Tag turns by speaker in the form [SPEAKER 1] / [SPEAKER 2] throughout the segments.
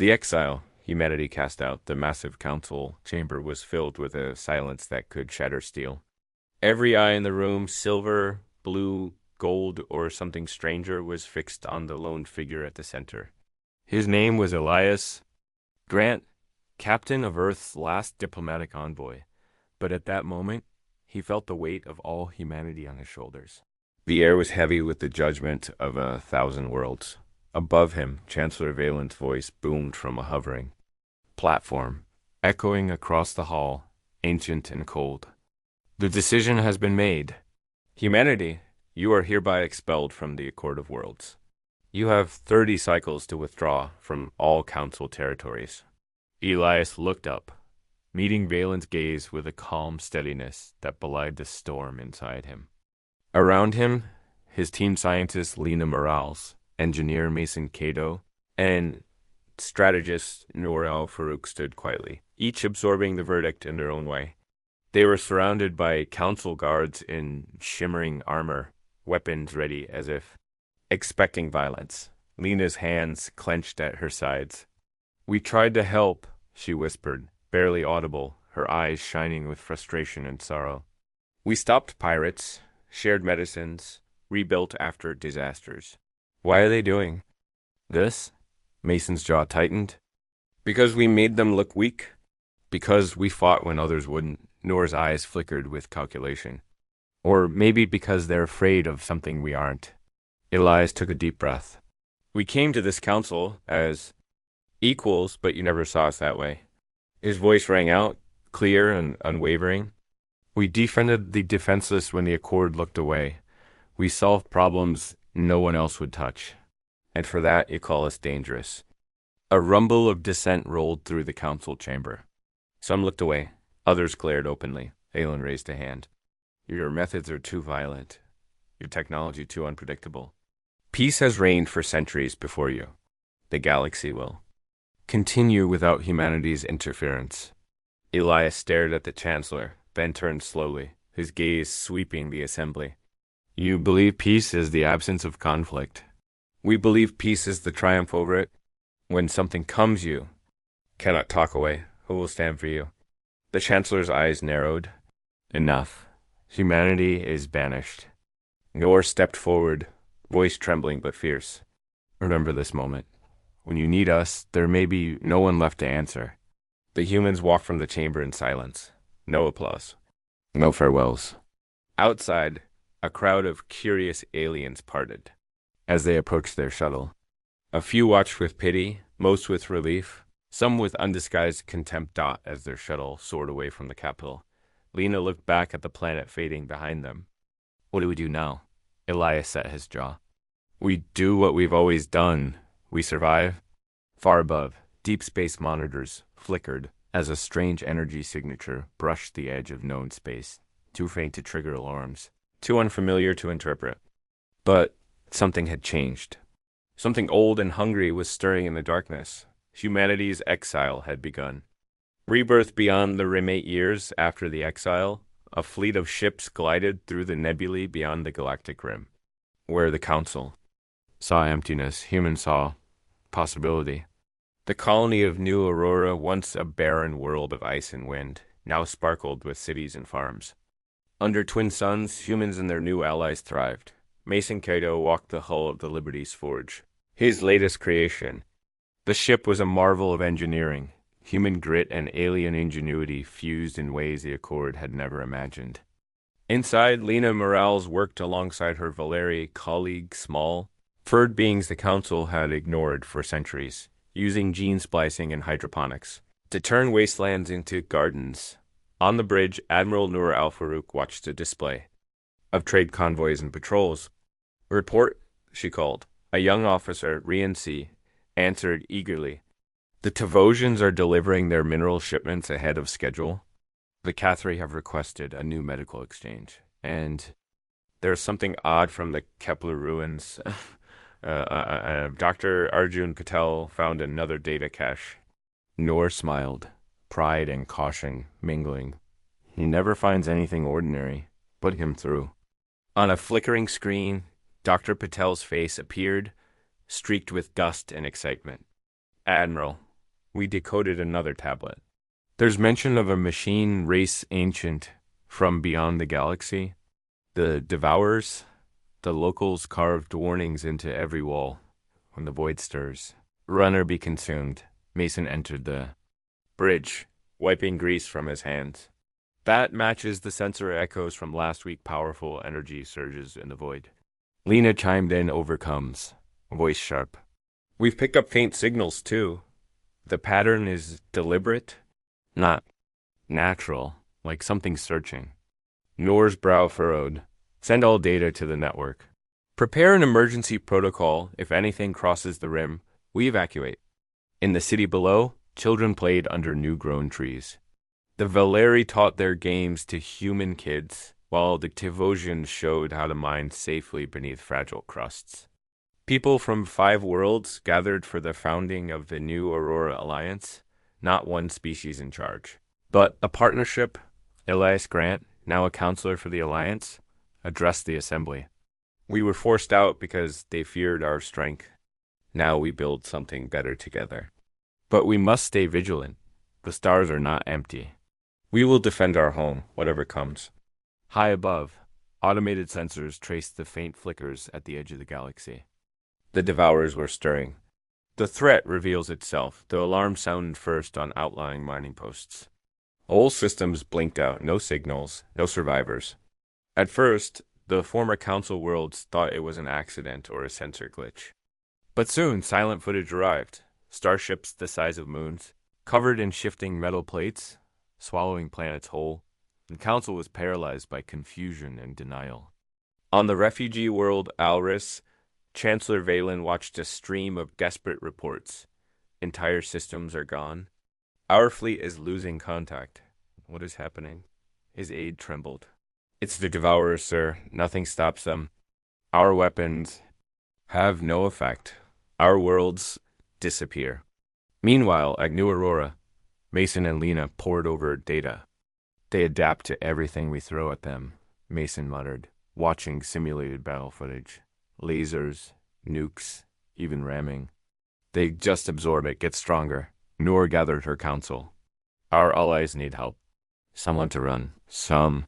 [SPEAKER 1] The exile humanity cast out, the massive council chamber was filled with a silence that could shatter steel. Every eye in the room, silver, blue, gold, or something stranger, was fixed on the lone figure at the center. His name was Elias Grant, captain of Earth's last diplomatic envoy. But at that moment, he felt the weight of all humanity on his shoulders. The air was heavy with the judgment of 1,000 worlds. Above him, Chancellor Valen's voice boomed from a hovering platform, echoing across the hall, ancient and cold. The decision has been made. Humanity, you are hereby expelled from the Accord of Worlds. You have 30 cycles to withdraw from all council territories. Elias looked up, meeting Valen's gaze with a calm steadiness that belied the storm inside him. Around him, his team scientist Lena Morales, engineer Mason Cato, and strategist Noor Al-Farouk stood quietly, each absorbing the verdict in their own way. They were surrounded by council guards in shimmering armor, weapons ready as if expecting violence. Lena's hands clenched at her sides. "We tried to help," she whispered, barely audible, her eyes shining with frustration and sorrow. "We stopped pirates, shared medicines, rebuilt after disasters." "Why are they doing this?" Mason's jaw tightened. "Because we made them look weak. Because we fought when others wouldn't." Noor's eyes flickered with calculation. "Or maybe because they're afraid of something we aren't." Elias took a deep breath. "We came to this council as equals, but you never saw us that way." His voice rang out, clear and unwavering. "We defended the defenseless when the Accord looked away. We solved problems no one else would touch. And for that, you call us dangerous." A rumble of dissent rolled through the council chamber. Some looked away. Others glared openly. Aelin raised a hand. "Your methods are too violent. Your technology too unpredictable. Peace has reigned for centuries before you. The galaxy will continue without humanity's interference." Elias stared at the Chancellor, then turned slowly, his gaze sweeping the assembly. "You believe peace is the absence of conflict. We believe peace is the triumph over it. When something comes, you cannot talk away. Who will stand for you?" The Chancellor's eyes narrowed. "Enough. Humanity is banished." Yor stepped forward, voice trembling but fierce. "Remember this moment. When you need us, there may be no one left to answer." The humans walked from the chamber in silence. No applause. No farewells. Outside, a crowd of curious aliens parted. As they approached their shuttle, a few watched with pity, most with relief, some with undisguised contempt as their shuttle soared away from the capital. Lena looked back at the planet fading behind them. "What do we do now?" Elias set his jaw. "We do what we've always done. We survive." Far above, deep space monitors flickered as a strange energy signature brushed the edge of known space, too faint to trigger alarms, too unfamiliar to interpret. But something had changed. Something old and hungry was stirring in the darkness. Humanity's exile had begun. Rebirth beyond the remote years after the exile, a fleet of ships glided through the nebulae beyond the galactic rim, where the Council saw emptiness, humans saw possibility. The colony of New Aurora, once a barren world of ice and wind, now sparkled with cities and farms. Under twin suns, humans and their new allies thrived. Mason Cato walked the hull of the Liberty's Forge, his latest creation. The ship was a marvel of engineering, human grit and alien ingenuity fused in ways the Accord had never imagined. Inside, Lena Morales worked alongside her Valeri colleague, small, furred beings the Council had ignored for centuries, using gene splicing and hydroponics to turn wastelands into gardens. On the bridge, Admiral Noor Al-Farouk watched a display of trade convoys and patrols. "Report," she called. A young officer, Rian answered eagerly. "The Tavosians are delivering their mineral shipments ahead of schedule. The Cathri have requested a new medical exchange, and there's something odd from the Kepler ruins. Dr. Arjun Patel found another data cache." Noor smiled, pride and caution mingling. "He never finds anything ordinary. Put him through." On a flickering screen, Dr. Patel's face appeared, streaked with gust and excitement. "Admiral, We decoded another tablet. There's mention of a machine race ancient from beyond the galaxy. The Devourers, the locals carved warnings into every wall. When the void stirs, run or be consumed. Mason entered the bridge, wiping grease from his hands. That matches the sensor echoes from last week. Powerful energy surges in the void. Lena chimed in, overcomes, voice sharp. We've picked up faint signals too. The pattern is deliberate, not natural, like something searching. Noor's brow furrowed. Send all data to the network. Prepare an emergency protocol. If anything crosses the rim, we evacuate. In the city below, children played under new-grown trees. The Valeri taught their games to human kids, while the Tivosians showed how to mine safely beneath fragile crusts. People from 5 worlds gathered for the founding of the new Aurora Alliance, not one species in charge, but a partnership. Elias Grant, now a counselor for the Alliance, addressed the assembly. We were forced out because they feared our strength. Now we build something better together. But we must stay vigilant. The stars are not empty. We will defend our home, whatever comes. High above, automated sensors traced the faint flickers at the edge of the galaxy. The Devourers were stirring. The threat reveals itself. The alarm sounded first on outlying mining posts. All systems blinked out. No signals, no survivors. At first, the former Council worlds thought it was an accident or a sensor glitch. But soon, silent footage arrived. Starships the size of moons, covered in shifting metal plates, swallowing planets whole. The Council was paralyzed by confusion and denial. On the refugee world Alris, Chancellor Valen watched a stream of desperate reports. Entire systems are gone. Our fleet is losing contact. What is happening? His aide trembled. It's the Devourers, sir. Nothing stops them. Our weapons have no effect. Our worlds disappear. Meanwhile, at New Aurora, Mason and Lena pored over data. They adapt to everything we throw at them, Mason muttered, watching simulated battle footage. Lasers, nukes, even ramming. They just absorb it, get stronger. Noor gathered her council. Our allies need help. Some want to run. Some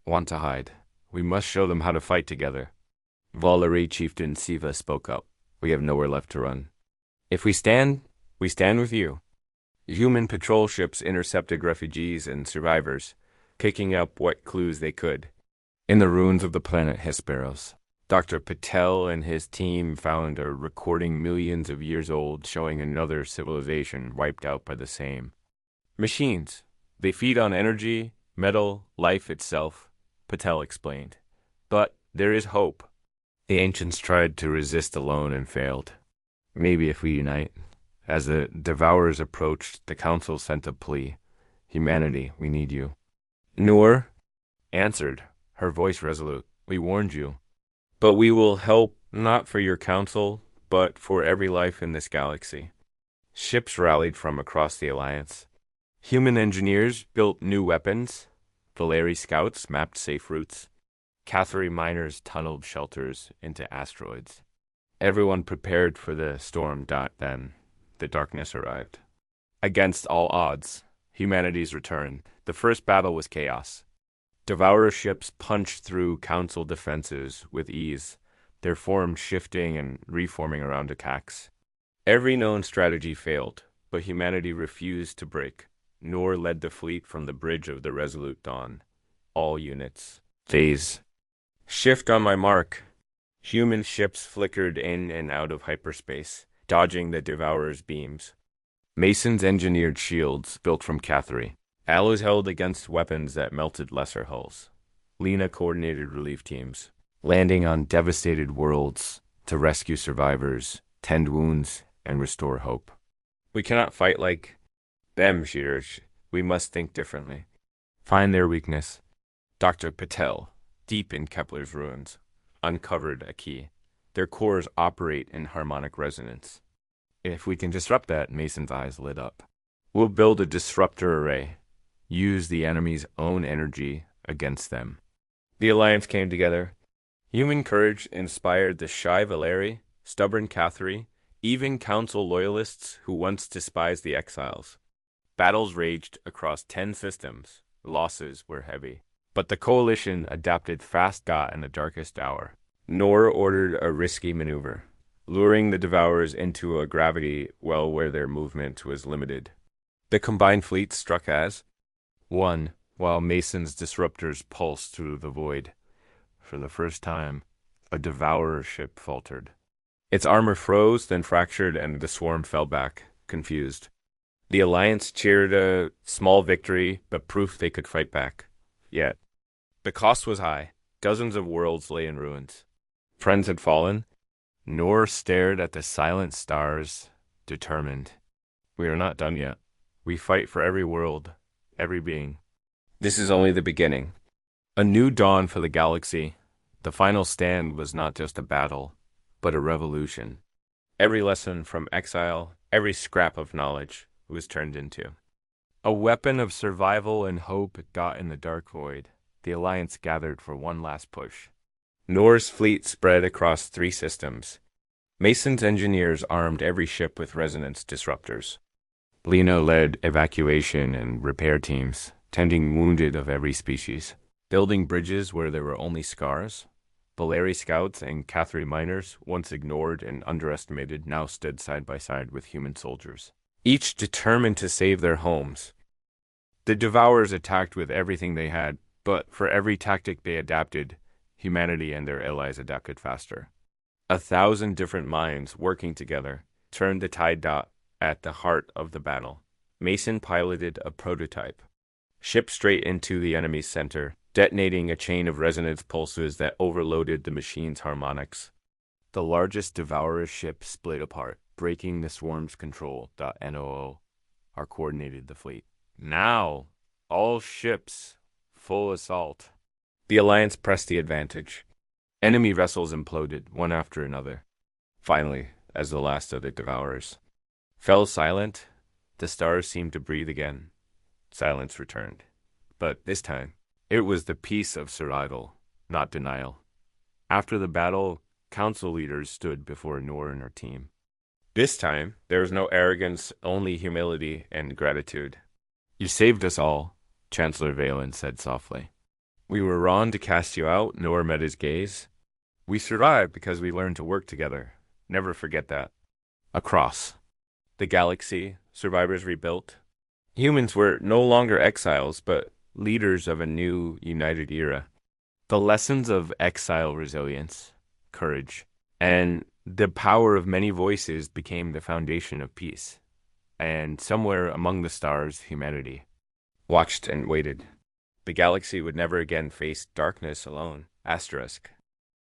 [SPEAKER 1] want to hide. We must show them how to fight together. Valeri Chieftain Siva spoke up. We have nowhere left to run. If we stand with you. Human patrol ships intercepted refugees and survivors, picking up what clues they could. In the ruins of the planet Hesperos, Dr. Patel and his team found a recording millions of years old showing another civilization wiped out by the same machines. They feed on energy, metal, life itself, Patel explained. But there is hope. The ancients tried to resist alone and failed. Maybe if we unite. As the Devourers approached, the Council sent a plea. Humanity, we need you. Noor answered, her voice resolute. We warned you. But we will help, not for your council, but for every life in this galaxy. Ships rallied from across the Alliance. Human engineers built new weapons. Valeri scouts mapped safe routes. Cathari miners tunneled shelters into asteroids. Everyone prepared for the storm. Then the darkness arrived. Against all odds, humanity's return. The first battle was chaos. Devourer ships punched through Council defenses with ease, their forms shifting and reforming around attacks. Every known strategy failed, but humanity refused to break. Noor led the fleet from the bridge of the Resolute Dawn. All units. Phase. Shift on my mark. Human ships flickered in and out of hyperspace, dodging the Devourer's beams. Mason's engineered shields, built from Cathari. Alloys held against weapons that melted lesser hulls. Lena coordinated relief teams, landing on devastated worlds to rescue survivors, tend wounds, and restore hope. We cannot fight like them, she urged. We must think differently. Find their weakness. Dr. Patel, deep in Kepler's ruins, uncovered a key. Their cores operate in harmonic resonance. If we can disrupt that, Mason's eyes lit up. We'll build a disruptor array. Use the enemy's own energy against them. The Alliance came together. Human courage inspired the shy Valeri, stubborn Cathari, even Council loyalists who once despised the exiles. Battles raged across 10 systems. Losses were heavy. But the coalition adapted fast got in the darkest hour. Nor ordered a risky maneuver, luring the Devourers into a gravity well where their movement was limited. The combined fleets struck as one, while Mason's disruptors pulsed through the void. For the first time, a Devourer ship faltered. Its armor froze, then fractured, and the swarm fell back, confused. The Alliance cheered a small victory, but proof they could fight back. Yet, the cost was high. Dozens of worlds lay in ruins. Friends had fallen. Nor stared at the silent stars, determined. We are not done yet. We fight for every world, every being. This is only the beginning. A new dawn for the galaxy. The final stand was not just a battle, but a revolution. Every lesson from exile, every scrap of knowledge was turned into a weapon of survival and hope got in the dark void. The Alliance gathered for one last push. Nor's fleet spread across 3 systems. Mason's engineers armed every ship with resonance disruptors. Lena led evacuation and repair teams, tending wounded of every species, building bridges where there were only scars. Valeri scouts and Cathari miners, once ignored and underestimated, now stood side by side with human soldiers, each determined to save their homes. The Devourers attacked with everything they had, but for every tactic they adapted, humanity and their allies adapted faster. 1,000 different minds working together turned the tide dot at the heart of the battle. Mason piloted a prototype, shipped straight into the enemy's center, detonating a chain of resonance pulses that overloaded the machine's harmonics. The largest Devourer ship split apart, breaking the swarm's control. NOO coordinated the fleet. Now, all ships, full assault. The Alliance pressed the advantage. Enemy vessels imploded, one after another. Finally, as the last of the Devourers fell silent, the stars seemed to breathe again. Silence returned. But this time, it was the peace of survival, not denial. After the battle, Council leaders stood before Noor and her team. This time, there was no arrogance, only humility and gratitude. You saved us all, Chancellor Valen said softly. We were wrong to cast you out, Noor met his gaze. We survived because we learned to work together. Never forget that. Across the galaxy, survivors rebuilt. Humans were no longer exiles, but leaders of a new, united era. The lessons of exile resilience, courage, and the power of many voices became the foundation of peace. And somewhere among the stars, humanity watched and waited. The galaxy would never again face darkness alone. Asterisk.